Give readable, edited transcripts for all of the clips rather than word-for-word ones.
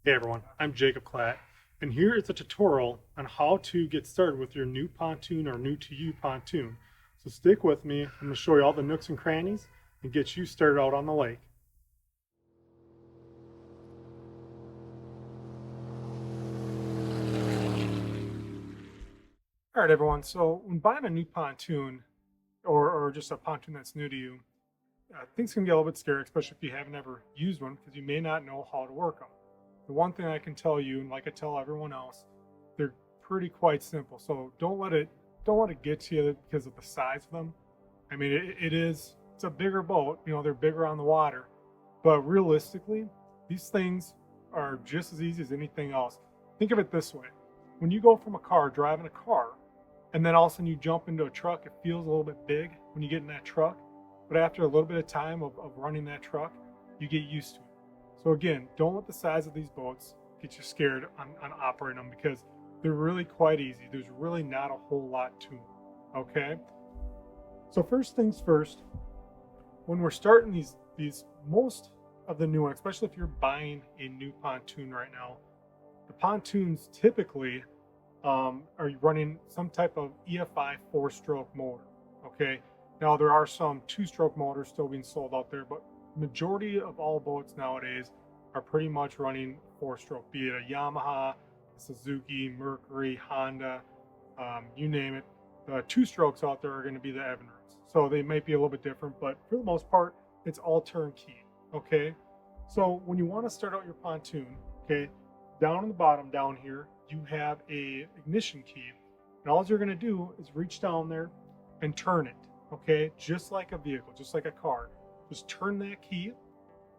Hey everyone, I'm Jacob Klatt, and here is a tutorial on how to get started with your new pontoon or new to you pontoon. So stick with me, I'm going to show you all the nooks and crannies and get you started out on the lake. Alright everyone, so when buying a new pontoon or just a pontoon that's new to you, things can get a little bit scary, especially if you haven't ever used one because you may not know how to work them. The one thing I can tell you, and like I tell everyone else, they're pretty quite simple. So don't let it get to you because of the size of them. I mean, it's a bigger boat. You know, they're bigger on the water, but realistically, these things are just as easy as anything else. Think of it this way: when you go from a car, driving a car, and then all of a sudden you jump into a truck, it feels a little bit big when you get in that truck. But after a little bit of time of running that truck, you get used to it. So again, don't let the size of these boats get you scared on operating them because they're really quite easy. There's really not a whole lot to them, okay? So first things first, when we're starting these most of the new ones, especially if you're buying a new pontoon right now, the pontoons typically are running some type of EFI 4-stroke motor, okay? Now there are some 2-stroke motors still being sold out there, but majority of all boats nowadays are pretty much running 4-stroke, be it a Yamaha, a Suzuki, Mercury, Honda, you name it. The 2-strokes out there are going to be the Evinrudes. So they might be a little bit different, but for the most part, it's all turnkey, okay? So when you want to start out your pontoon, okay, down on the bottom down here, you have a ignition key. And all you're going to do is reach down there and turn it, okay? Just like a vehicle, just like a car. Just turn that key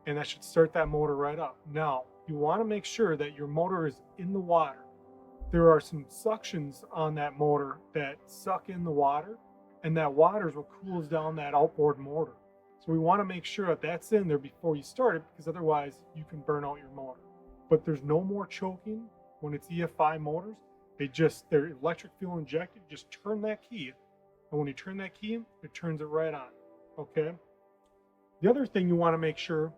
and that should start that motor right up. Now, you want to make sure that your motor is in the water. There are some suctions on that motor that suck in the water, and that water is what cools down that outboard motor. So we want to make sure that that's in there before you start it, because otherwise you can burn out your motor. But there's no more choking when it's EFI motors. They're electric fuel injected. Just turn that key, and when you turn that key, it turns it right on, okay? The other thing you want to make sure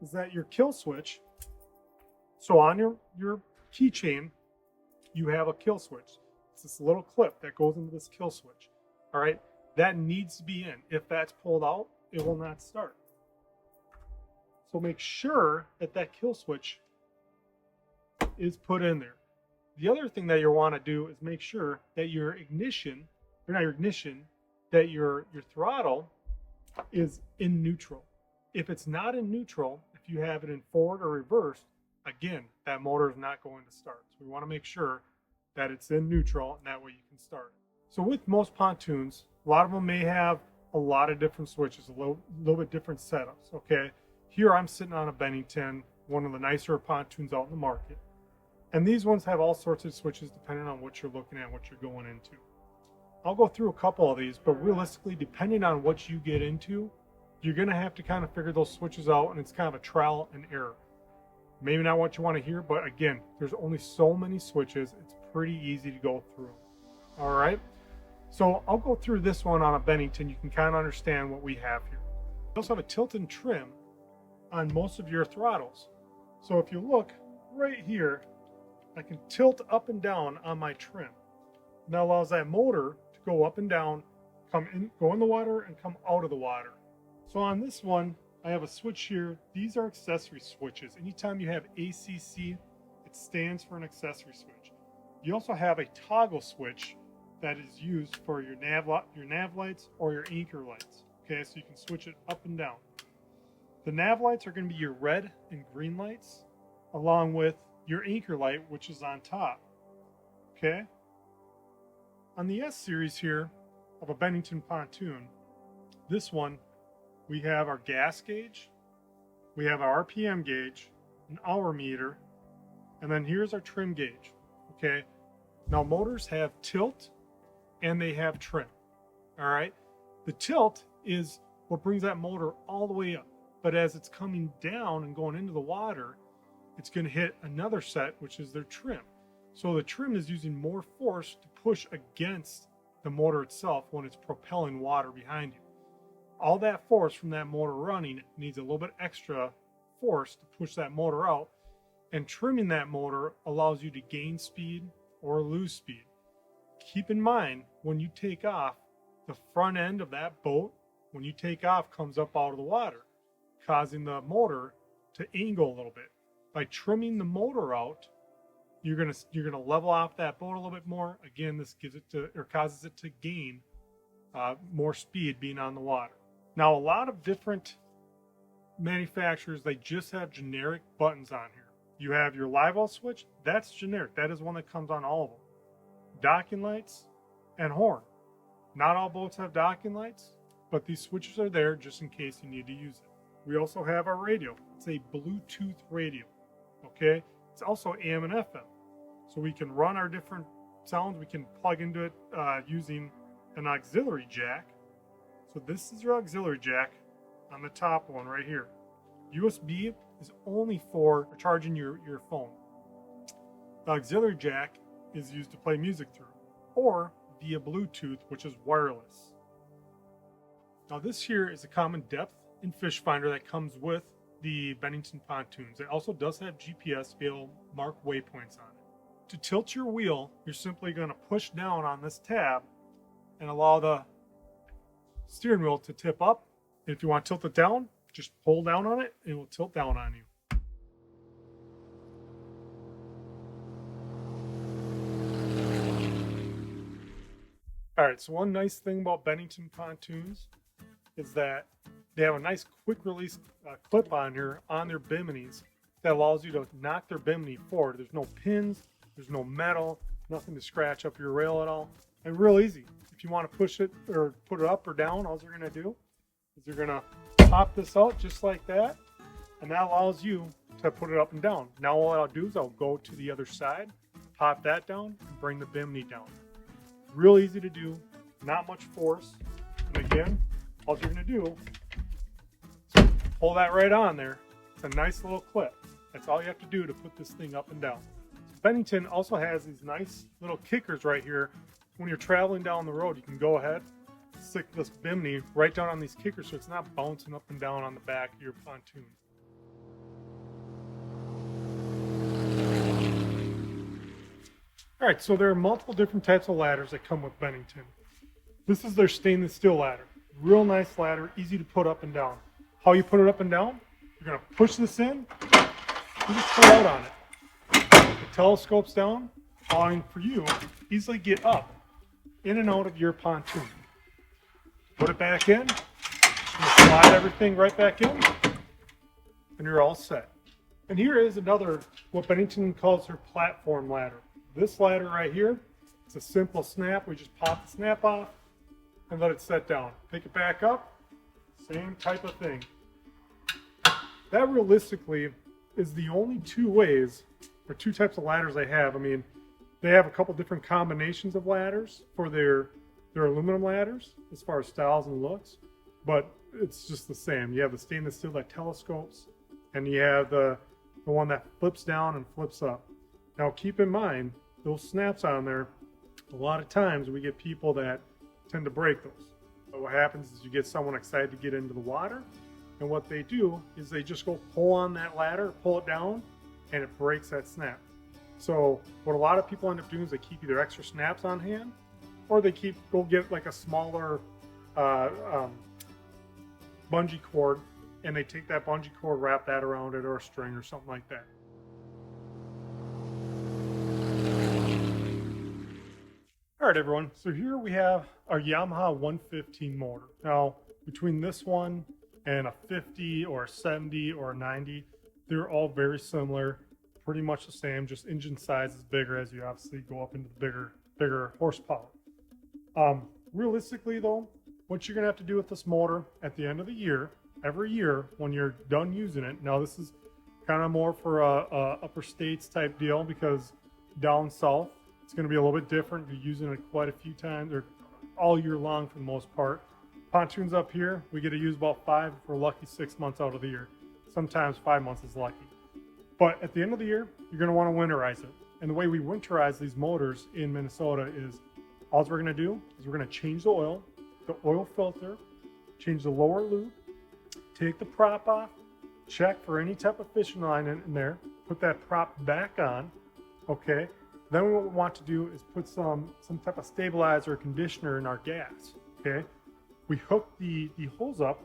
is that your kill switch, so on your keychain, you have a kill switch. It's this little clip that goes into this kill switch. All right, that needs to be in. If that's pulled out, it will not start. So make sure that that kill switch is put in there. The other thing that you want to do is make sure that your ignition, or not your ignition, that your throttle is in neutral. If it's not in neutral, if you have it in forward or reverse, again, that motor is not going to start. So we want to make sure that it's in neutral, and that way you can start it. So with most pontoons, a lot of them may have a lot of different switches, a little bit different setups, okay? Here I'm sitting on a Bennington, one of the nicer pontoons out in the market. And these ones have all sorts of switches depending on what you're looking at, what you're going into. I'll go through a couple of these, but realistically, depending on what you get into, you're going to have to kind of figure those switches out, and it's kind of a trial and error. Maybe not what you want to hear, but again, there's only so many switches. It's pretty easy to go through. All right. So I'll go through this one on a Bennington. You can kind of understand what we have here. We also have a tilt and trim on most of your throttles. So if you look right here, I can tilt up and down on my trim. And that allows that motor to go up and down, go in the water and come out of the water. So on this one, I have a switch here. These are accessory switches. Anytime you have ACC, it stands for an accessory switch. You also have a toggle switch that is used for your nav lights or your anchor lights. Okay, so you can switch it up and down. The nav lights are going to be your red and green lights, along with your anchor light, which is on top. Okay? On the S series here of a Bennington pontoon, this one, we have our gas gauge, we have our RPM gauge, an hour meter, and then here's our trim gauge. Okay? Now motors have tilt and they have trim. All right? The tilt is what brings that motor all the way up. But as it's coming down and going into the water, it's going to hit another set, which is their trim. So the trim is using more force to push against the motor itself when it's propelling water behind you. All that force from that motor running needs a little bit extra force to push that motor out. And trimming that motor allows you to gain speed or lose speed. Keep in mind, when you take off, the front end of that boat, when you take off, comes up out of the water, causing the motor to angle a little bit. By trimming the motor out, you're gonna level off that boat a little bit more. Again, this gives it to, or causes it to gain more speed being on the water. Now, a lot of different manufacturers, they just have generic buttons on here. You have your live well switch, that's generic. That is one that comes on all of them. Docking lights and horn. Not all boats have docking lights, but these switches are there just in case you need to use it. We also have our radio. It's a Bluetooth radio, okay? It's also AM and FM. So we can run our different sounds. We can plug into it using an auxiliary jack. So this is your auxiliary jack on the top one right here. USB is only for charging your phone. The auxiliary jack is used to play music through, or via Bluetooth, which is wireless. Now this here is a common depth and fish finder that comes with the Bennington pontoons. It also does have GPS to be able to mark waypoints on it. To tilt your wheel, you're simply going to push down on this tab and allow the steering wheel to tip up. And if you want to tilt it down, just pull down on it and it will tilt down on you. All right, so one nice thing about Bennington pontoons is that they have a nice quick release clip on here on their biminis that allows you to knock their bimini forward. There's no pins, there's no metal, nothing to scratch up your rail at all, and real easy. If you want to push it or put it up or down, all you're going to do is you're going to pop this out just like that, and that allows you to put it up and down. Now all I'll do is I'll go to the other side, pop that down, and bring the bimini down. Real easy to do, not much force. And again, all you're going to do is pull that right on there. It's a nice little clip. That's all you have to do to put this thing up and down. Bennington also has these nice little kickers right here. When you're traveling down the road, you can go ahead, stick this bimini right down on these kickers so it's not bouncing up and down on the back of your pontoon. All right, so there are multiple different types of ladders that come with Bennington. This is their stainless steel ladder. Real nice ladder, easy to put up and down. How you put it up and down? You're gonna push this in, you just pull out on it. The telescope's down, allowing for you to easily get up, in and out of your pontoon. Put it back in, slide everything right back in, and you're all set. And here is another, what Bennington calls her platform ladder. This ladder right here, it's a simple snap. We just pop the snap off and let it set down. Pick it back up, same type of thing. That realistically is the only two ways, or two types of ladders they have. I mean, they have a couple different combinations of ladders for their aluminum ladders as far as styles and looks, but it's just the same. You have the stainless steel that telescopes, and you have the one that flips down and flips up. Now keep in mind, those snaps on there, a lot of times we get people that tend to break those. But what happens is you get someone excited to get into the water, and what they do is they just go pull on that ladder, pull it down, and it breaks that snap. So what a lot of people end up doing is they keep either extra snaps on hand, or they go get like a smaller bungee cord, and they take that bungee cord, wrap that around it, or a string or something like that. All right, everyone, so here we have our Yamaha 115 motor. Now, between this one and a 50 or a 70 or a 90, they're all very similar, pretty much the same, just engine size is bigger as you obviously go up into the bigger horsepower. Realistically though, what you're gonna have to do with this motor at the end of the year, every year when you're done using it, now this is kind of more for a upper states type deal, because down south, it's going to be a little bit different. You're using it quite a few times, or all year long for the most part. Pontoons up here, we get to use about 5, if we're lucky, 6 months out of the year. Sometimes 5 months is lucky. But at the end of the year, you're going to want to winterize it. And the way we winterize these motors in Minnesota is, all we're going to do is we're going to change the oil filter, change the lower loop, take the prop off, check for any type of fishing line in there, put that prop back on, okay? Then what we want to do is put some type of stabilizer or conditioner in our gas, okay? We hook the hose up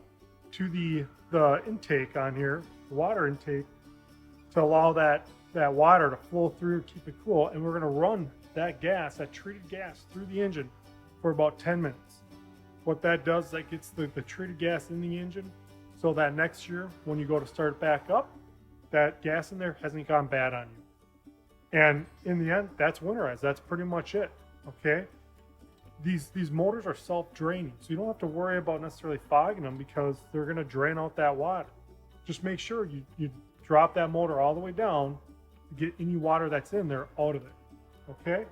to the intake on here, the water intake, to allow that water to flow through, keep it cool, and we're gonna run that gas, that treated gas, through the engine for about 10 minutes. What that does, that gets the treated gas in the engine, so that next year, when you go to start it back up, that gas in there hasn't gone bad on you. And in the end, that's winterized. That's pretty much it, okay? These motors are self-draining, so you don't have to worry about necessarily fogging them because they're gonna drain out that water. Just make sure you drop that motor all the way down to get any water that's in there out of it, okay?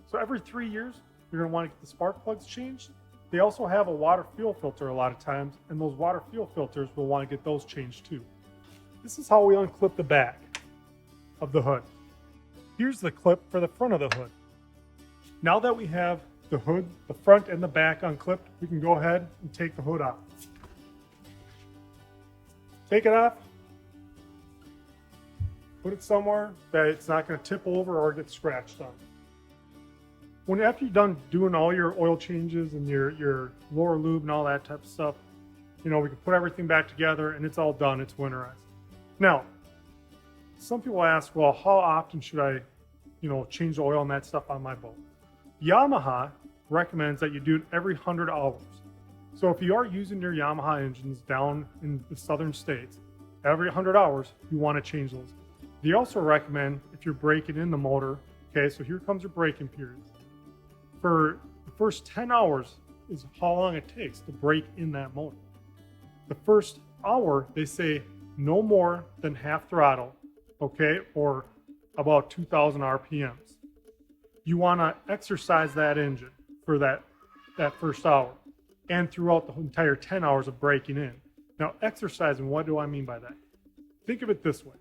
So every 3 years, you're gonna wanna get the spark plugs changed. They also have a water fuel filter a lot of times, and those water fuel filters will wanna get those changed too. This is how we unclip the back of the hood. Here's the clip for the front of the hood. Now that we have the hood, the front and the back unclipped, we can go ahead and take the hood off. Take it off, put it somewhere that it's not going to tip over or get scratched on. After you're done doing all your oil changes and your lower lube and all that type of stuff, we can put everything back together and it's all done. It's winterized. Now, some people ask, well, how often should I, change the oil and that stuff on my boat? Yamaha recommends that you do it every 100 hours. So if you are using your Yamaha engines down in the southern states, every 100 hours, you want to change those. They also recommend if you're breaking in the motor, okay, so here comes your braking period. For the first 10 hours is how long it takes to break in that motor. The first hour, they say no more than half throttle, okay, or about 2,000 RPMs. You want to exercise that engine for that first hour and throughout the entire 10 hours of breaking in. Now, exercising, what do I mean by that? Think of it this way.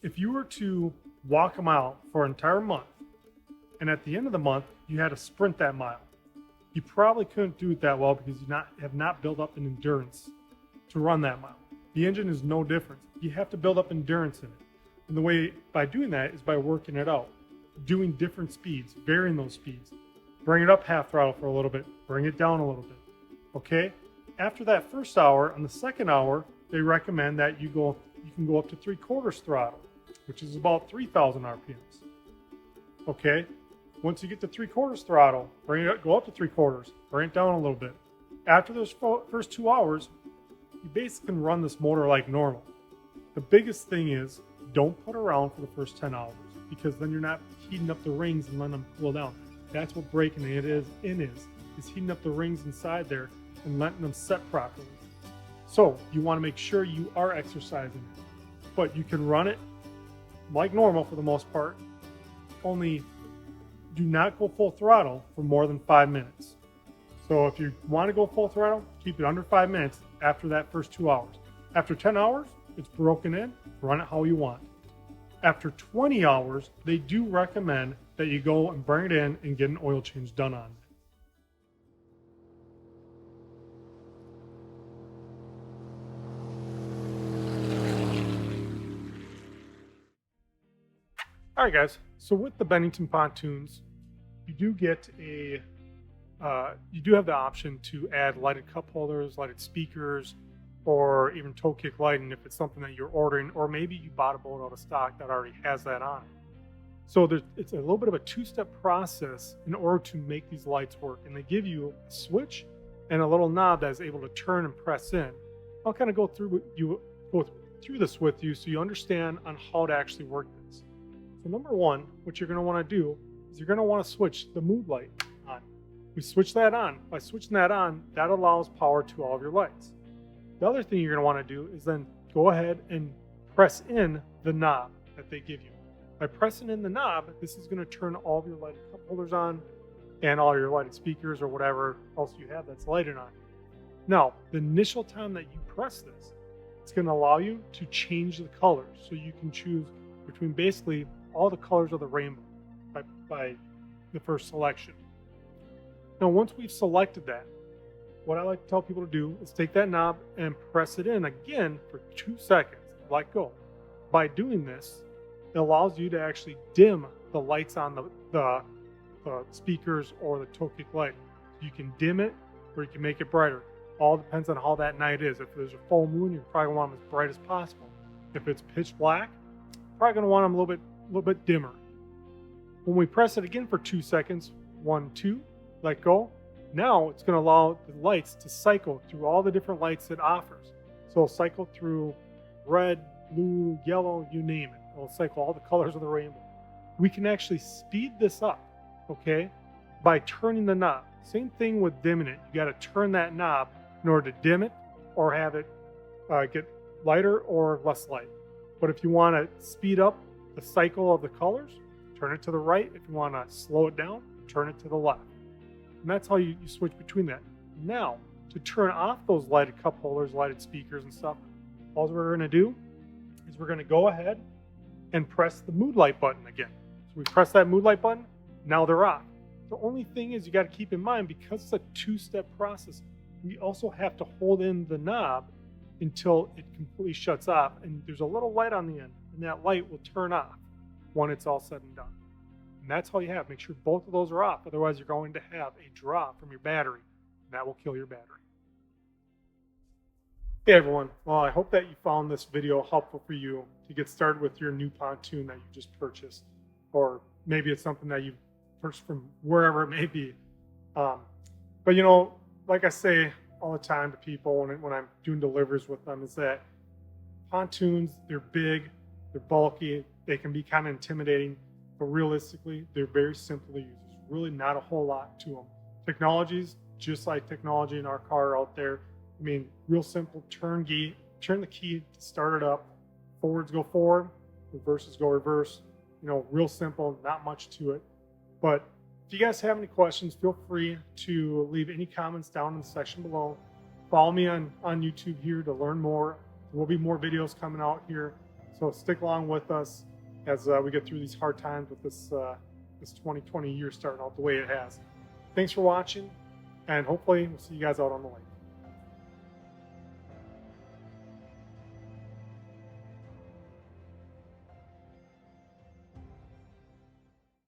If you were to walk a mile for an entire month, and at the end of the month, you had to sprint that mile, you probably couldn't do it that well because you have not built up an endurance to run that mile. The engine is no different. You have to build up endurance in it. And the way by doing that is by working it out, doing different speeds, varying those speeds. Bring it up half throttle for a little bit, bring it down a little bit, okay? After that first hour, on the second hour, they recommend that you can go up to 3/4 throttle, which is about 3,000 RPMs, okay? Once you get to 3/4 throttle, go up to 3/4, bring it down a little bit. After those first 2 hours, you basically can run this motor like normal. The biggest thing is don't put around for the first 10 hours because then you're not heating up the rings and letting them cool down. That's what braking is heating up the rings inside there and letting them set properly. So you want to make sure you are exercising it, but you can run it like normal for the most part. Only do not go full throttle for more than 5 minutes. So if you want to go full throttle, keep it under 5 minutes after that first 2 hours. After 10 hours, it's broken in, run it how you want. After 20 hours, they do recommend that you go and bring it in and get an oil change done on it. All right, guys. So with the Bennington pontoons, you do get you do have the option to add lighted cup holders, lighted speakers, or even toe kick lighting if it's something that you're ordering, or maybe you bought a boat out of stock that already has that on it. So it's a little bit of a two-step process in order to make these lights work, and they give you a switch and a little knob that is able to turn and press in. I'll kind of go through this with you so you understand on how to actually work this. So number one, what you're going to want to do is you're going to want to switch the mood light on. We switch that on. By switching that on, that allows power to all of your lights. The other thing you're going to want to do is then go ahead and press in the knob that they give you. By pressing in the knob, this is going to turn all of your lighted cup holders on and all your lighted speakers or whatever else you have that's lighted on. Now, the initial time that you press this, it's going to allow you to change the colors. So you can choose between basically all the colors of the rainbow by the first selection. Now, once we've selected that, what I like to tell people to do is take that knob and press it in again for 2 seconds, let go. By doing this, it allows you to actually dim the lights on the speakers or the toe kick light. You can dim it or you can make it brighter. All depends on how that night is. If there's a full moon, you're probably gonna want them as bright as possible. If it's pitch black, you're probably gonna want them a little bit dimmer. When we press it again for 2 seconds, 1, 2, let go. Now it's gonna allow the lights to cycle through all the different lights it offers. So it'll cycle through red, blue, yellow, you name it. It'll cycle all the colors of the rainbow. We can actually speed this up, okay, by turning the knob. Same thing with dimming it. You gotta turn that knob in order to dim it or have it get lighter or less light. But if you wanna speed up the cycle of the colors, turn it to the right. If you wanna slow it down, turn it to the left. And that's how you switch between that. Now, to turn off those lighted cup holders, lighted speakers and stuff, all we're gonna do is we're gonna go ahead and press the mood light button again. So we press that mood light button, now they're off. The only thing is you gotta keep in mind, because it's a 2-step process, we also have to hold in the knob until it completely shuts off. And there's a little light on the end, and that light will turn off when it's all said and done. And that's all you have. Make sure both of those are off. Otherwise, you're going to have a draw from your battery. And that will kill your battery. Hey, everyone. Well, I hope that you found this video helpful for you to get started with your new pontoon that you just purchased. Or maybe it's something that you've purchased from wherever it may be. But, you know, like I say all the time to people when I'm doing deliveries with them, is that pontoons, they're big, they're bulky, they can be kind of intimidating. But realistically, they're very simple to use. There's really not a whole lot to them. Technology's just like technology in our car out there. I mean, real simple, turn the key to start it up. Forwards go forward, reverses go reverse. You know, real simple, not much to it. But if you guys have any questions, feel free to leave any comments down in the section below. Follow me on YouTube here to learn more. There will be more videos coming out here. So stick along with us as we get through these hard times with this 2020 year starting out the way it has. Thanks for watching, and hopefully we'll see you guys out on the lake.